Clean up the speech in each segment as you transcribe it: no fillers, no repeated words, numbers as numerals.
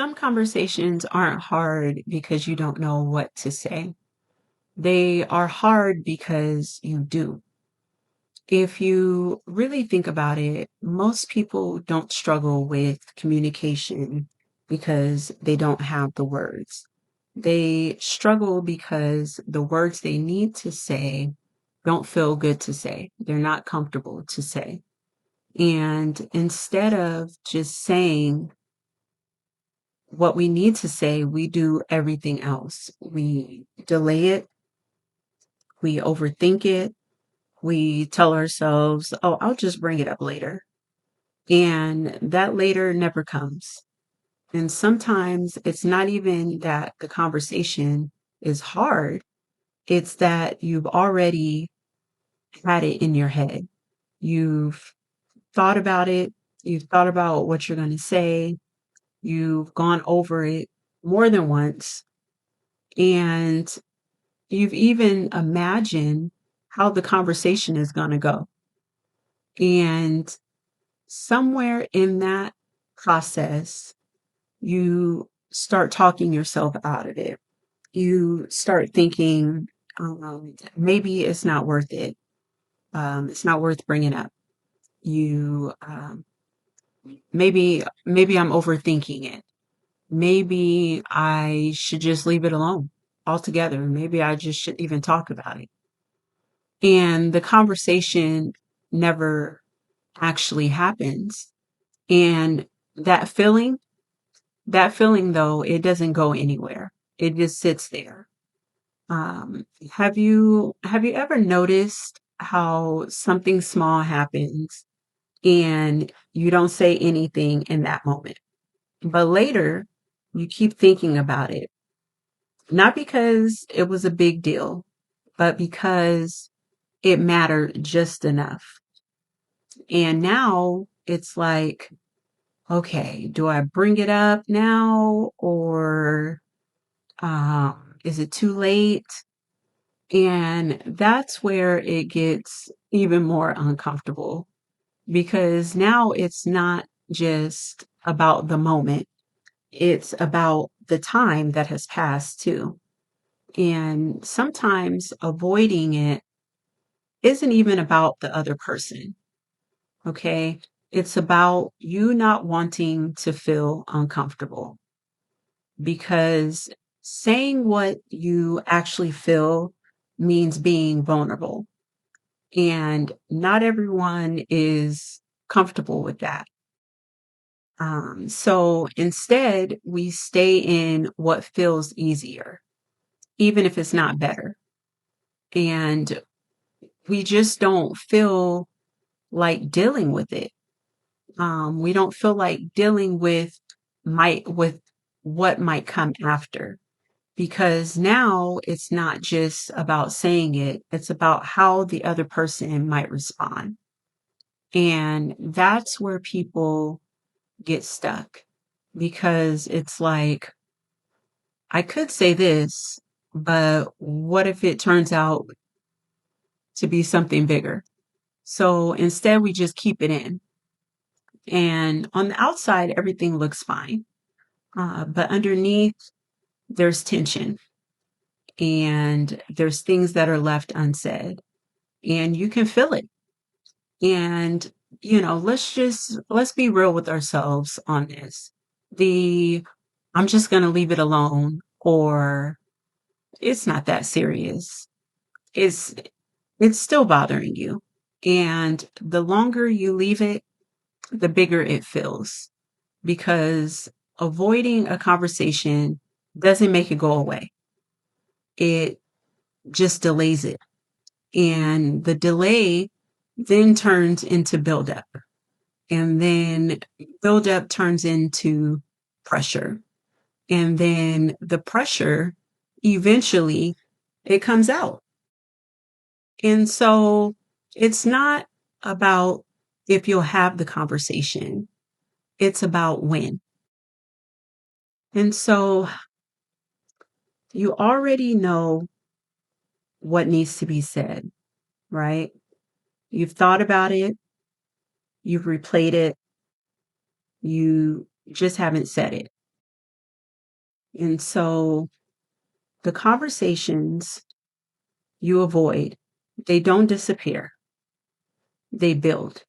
Some conversations aren't hard because you don't know what to say. They are hard because you do. If you really think about it, most people don't struggle with communication because they don't have the words. They struggle because the words they need to say don't feel good to say. They're not comfortable to say. And instead of just saying what we need to say, we do everything else. We delay it, we overthink it, we tell ourselves, oh, I'll just bring it up later. And that later never comes. And sometimes it's not even that the conversation is hard, it's that you've already had it in your head. You've thought about it, you've thought about what you're going to say, you've gone over it more than once, and you've even imagined how the conversation is going to go. And somewhere in that process, you start talking yourself out of it. You start thinking, maybe it's not worth it. It's not worth bringing up. You, maybe I'm overthinking it. Maybe I should just leave it alone altogether. Maybe I just shouldn't even talk about it. And the conversation never actually happens. And that feeling, that feeling though, it doesn't go anywhere. It just sits there. Have you ever noticed how something small happens and you don't say anything in that moment, but later you keep thinking about it, not because it was a big deal, but because it mattered just enough. And now it's like, okay, do I bring it up now or is it too late? And that's where it gets even more uncomfortable because now it's not just about the moment, it's about the time that has passed too. And sometimes avoiding it isn't even about the other person. Okay. It's about you not wanting to feel uncomfortable because saying what you actually feel means being vulnerable. And not everyone is comfortable with that. So instead, we stay in what feels easier, even if it's not better. And we just don't feel like dealing with it. We don't feel like dealing with what might come after because now it's not just about saying it, it's about how the other person might respond. And that's where people get stuck because it's like, I could say this, but what if it turns out to be something bigger? So instead, we just keep it in. And on the outside, everything looks fine. But underneath, there's tension and there's things that are left unsaid. And you can feel it. And, let's be real with ourselves on this. The I'm just going to leave it alone or it's not that serious. It's it's still bothering you. And the longer you leave it, the bigger it feels because avoiding a conversation doesn't make it go away. It just delays it. And the delay then turns into buildup. And then buildup turns into pressure. And then the pressure eventually it comes out. And so it's not about if you'll have the conversation, it's about when. And so you already know what needs to be said, right? You've thought about it, you've replayed it, you just haven't said it. And so the conversations you avoid, they don't disappear, they build.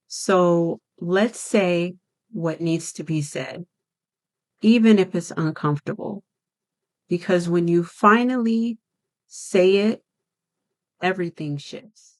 So let's say what needs to be said, even if it's uncomfortable, because when you finally say it, everything shifts.